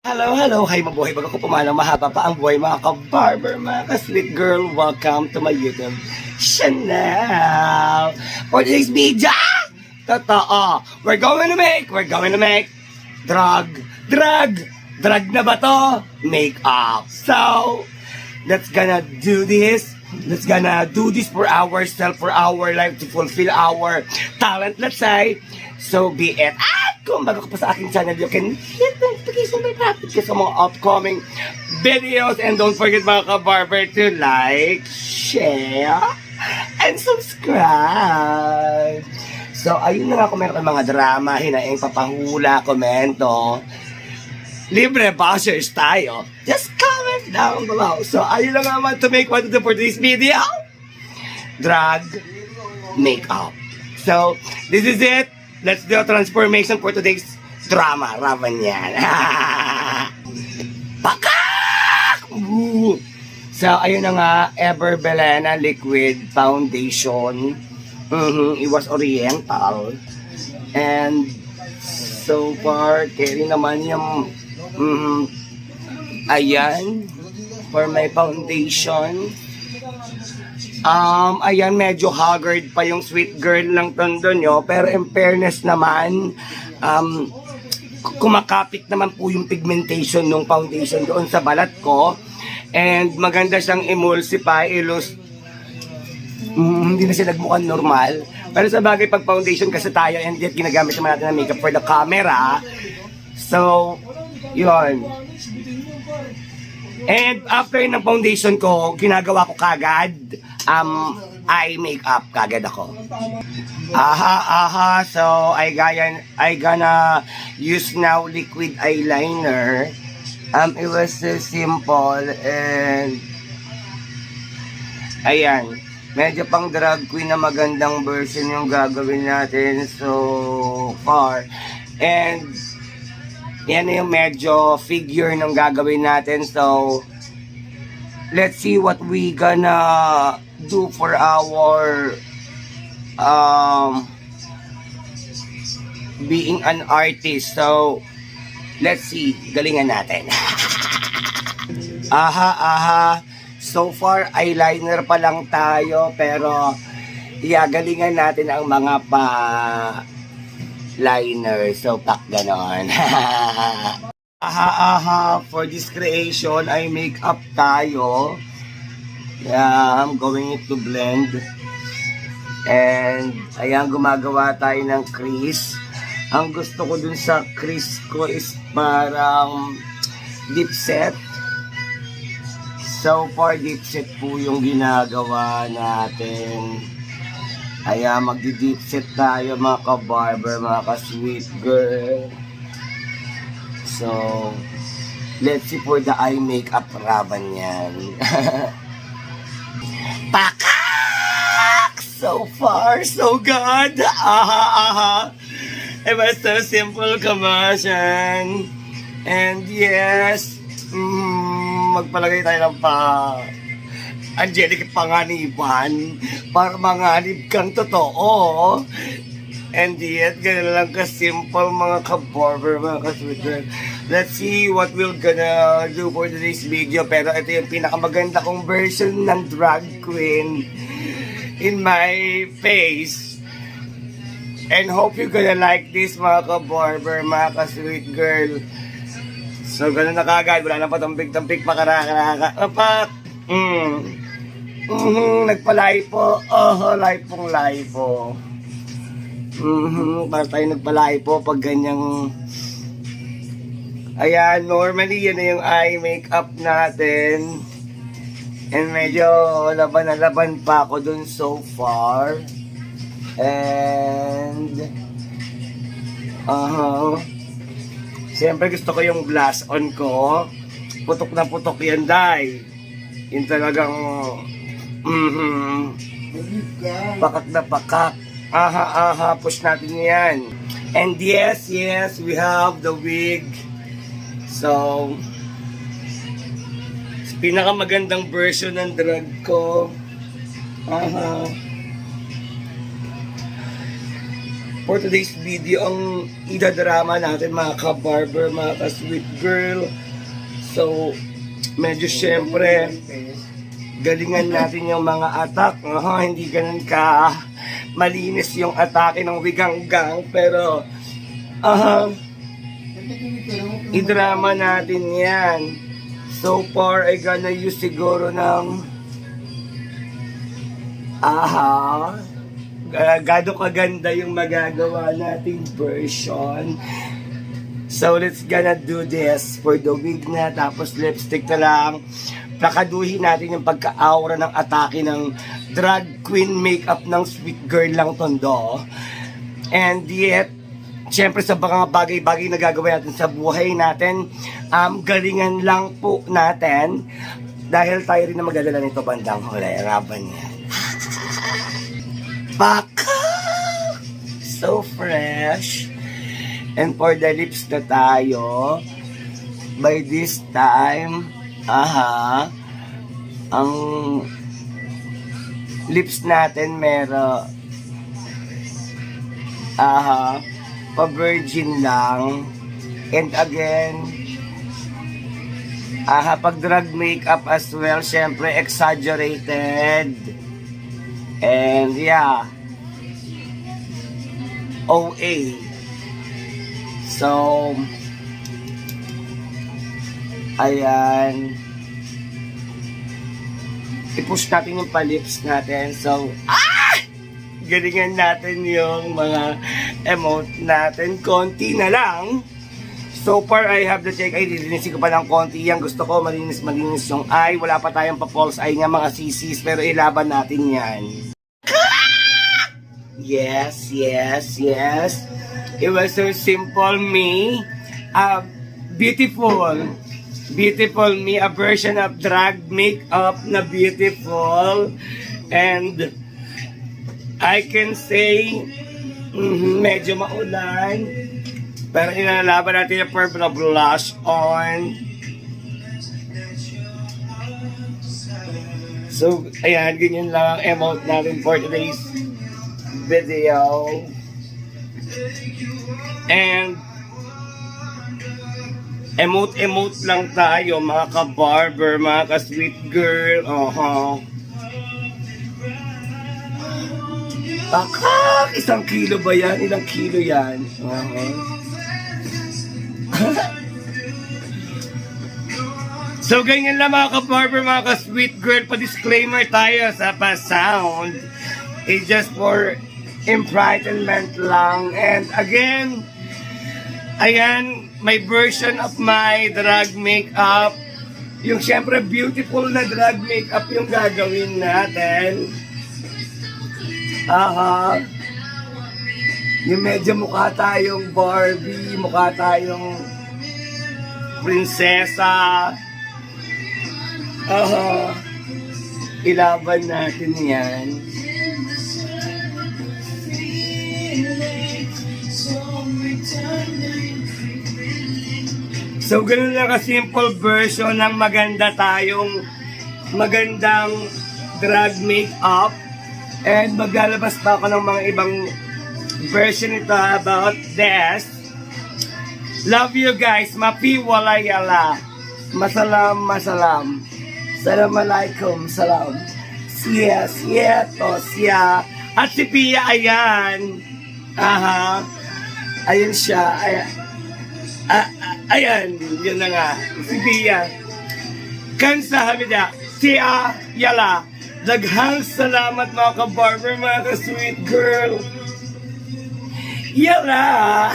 Hello, hello. Hi, mabuhay. Bago ko pumalang mahaba pa ang buhay, mga ka-barber, mga ka-sweet girl. Welcome to my YouTube channel. For today's video, totoo, we're going to make drug na ba to? Makeup. So, let's gonna do this. Let's gonna do this for ourselves, for our life, to fulfill our talent, let's say. So be it. At kung bago ka pa sa aking channel, you can hit the notification bell button sa mga upcoming videos. And don't forget, mga ka-barber, to like, share, and subscribe. So, ayun na nga, kung meron kang mga drama, hinaing papahula, komento, libre bashers tayo, just comment down below. So, ayun lang naman to make one to do for this video. Drag makeup. So, this is it. Let's do a transformation for today's drama. Raman yan. Pakak! Ooh. So, ayun na nga, Ever Belena Liquid Foundation. It was oriental. And so far, carry naman yung ayan, for my foundation. Ayan, medyo haggard pa yung sweet girl ng tondo nyo. Pero in fairness naman, kumakapit naman po yung pigmentation ng foundation doon sa balat ko. And maganda siyang emulsify, hindi na siya nagmukhang normal. Pero sa bagay, pag foundation kasi tayo, and yet ginagamit naman natin ng makeup for the camera. So, yun. And after ng foundation ko, ginagawa ko kagad, eye makeup kagad ako. So I gonna use now liquid eyeliner. It was simple and ayan, medyo pang drag queen na magandang version yung gagawin natin so far. And yan yung medyo figure ng gagawin natin. So let's see what we gonna do for our being an artist. So let's see, galingan natin. So far eyeliner pa lang tayo, pero galingan natin ang mga liner. So pak ganon. For this creation ay makeup tayo. I'm going to blend. And ayan, gumagawa tayo ng crease. Ang gusto ko dun sa crease ko is parang deep set. So far, deep set po yung ginagawa natin. Ayan, magdi-deep set tayo, mga ka-barber, mga ka-sweet girl. So, let's see for the eye makeup, raban yan. Pakak! So far, so good. It was so simple, kamasyan. And yes, magpalagay tayo ng angelic panganiban para manganib kang totoo. And yet, ganun lang ka-simple, mga ka-barber, mga ka-sweet girl. Let's see what we're gonna do for today's video. Pero ito yung pinakamaganda kong version ng drag queen in my face. And hope you're gonna like this, mga ka-barber, mga ka-sweet girl. So, ganun na kagad. Wala na pa tampik-tampik, makaraka-raka. Apak! Nagpa-lipo. Lipo. Para tayo nagpa-lipo pag ganyang. Ayan, normally yan na yung eye makeup natin. And medyo laban na laban pa ako dun so far. And siyempre gusto ko yung blush on ko. Putok na putok yan, day. Yung talagang pakak na pakak. Push natin yan. And yes, we have the wig. So, pinakamagandang version ng drag ko. for today's video, ang idadrama natin mga ka-barber, mga ka-sweet girl. So, medyo syempre, galingan natin yung mga attack. Hindi ganun ka malinis yung atake ng wiganggang, pero idrama natin yan. So far, ay gonna use siguro ng gado kaganda yung magagawa nating version. So let's gonna do this for the wig na, tapos lipstick na lang. Plakaduhin natin yung pagka-aura ng atake ng drag queen makeup ng sweet girl lang tondo. And yet, syempre sa mga bagay-bagay na gagawin natin sa buhay natin, galingan lang po natin dahil tayo rin na magdadala nito bandang huli. Raban yan. Baka! So fresh. And for the lips na tayo, by this time, ang lips natin meron, pa-virgin lang. And again, pag drag makeup as well, syempre exaggerated. And yeah, OA. So, ayan, i-push natin yung palips natin. So, galingan natin yung mga emote natin. Konti na lang. So far, I have the take. Ay, dilinisin ko pa ng konti. Yan, gusto ko malinis yung eye. Wala pa tayong pa-false eye nga mga sisis. Pero ilaban natin yan. Yes, yes, yes. It was so simple me. Beautiful. Beautiful me. A version of drag makeup na beautiful. And I can say, medyo maulan. Pero inalaban natin yung purple blush on. So, ayan, ganyan lang ang emote natin for today's video. And emote lang tayo, mga ka-barber, mga ka-sweet girl. Bakak! 1 kilo ba yan? Ilang kilo yan? So, ganyan lang mga ka-barber, mga ka-sweet girl. Pa-disclaimer tayo sa pa-sound. It's just for enlightenment lang. And again, ayan, my version of my drag makeup. Yung syempre beautiful na drag makeup yung gagawin natin. Yung medyo mukha tayong Barbie, mukha tayong prinsesa. Ilaban natin yan. So, ganun lang ka-simple version ng magandang drag makeup. And maglalabas pa ako ng mga ibang version nito about this. Love you guys. Mapi walayala. Masalam, masalam. Assalamualaikum. Salam. Siya, to, siya. At si Pia, ayan. Ayun siya. Ayan. Yun na nga. Si Pia. Kansahamida. Siya, yala. Daghang salamat mga ka-barber, mga ka-sweet girl. Yala!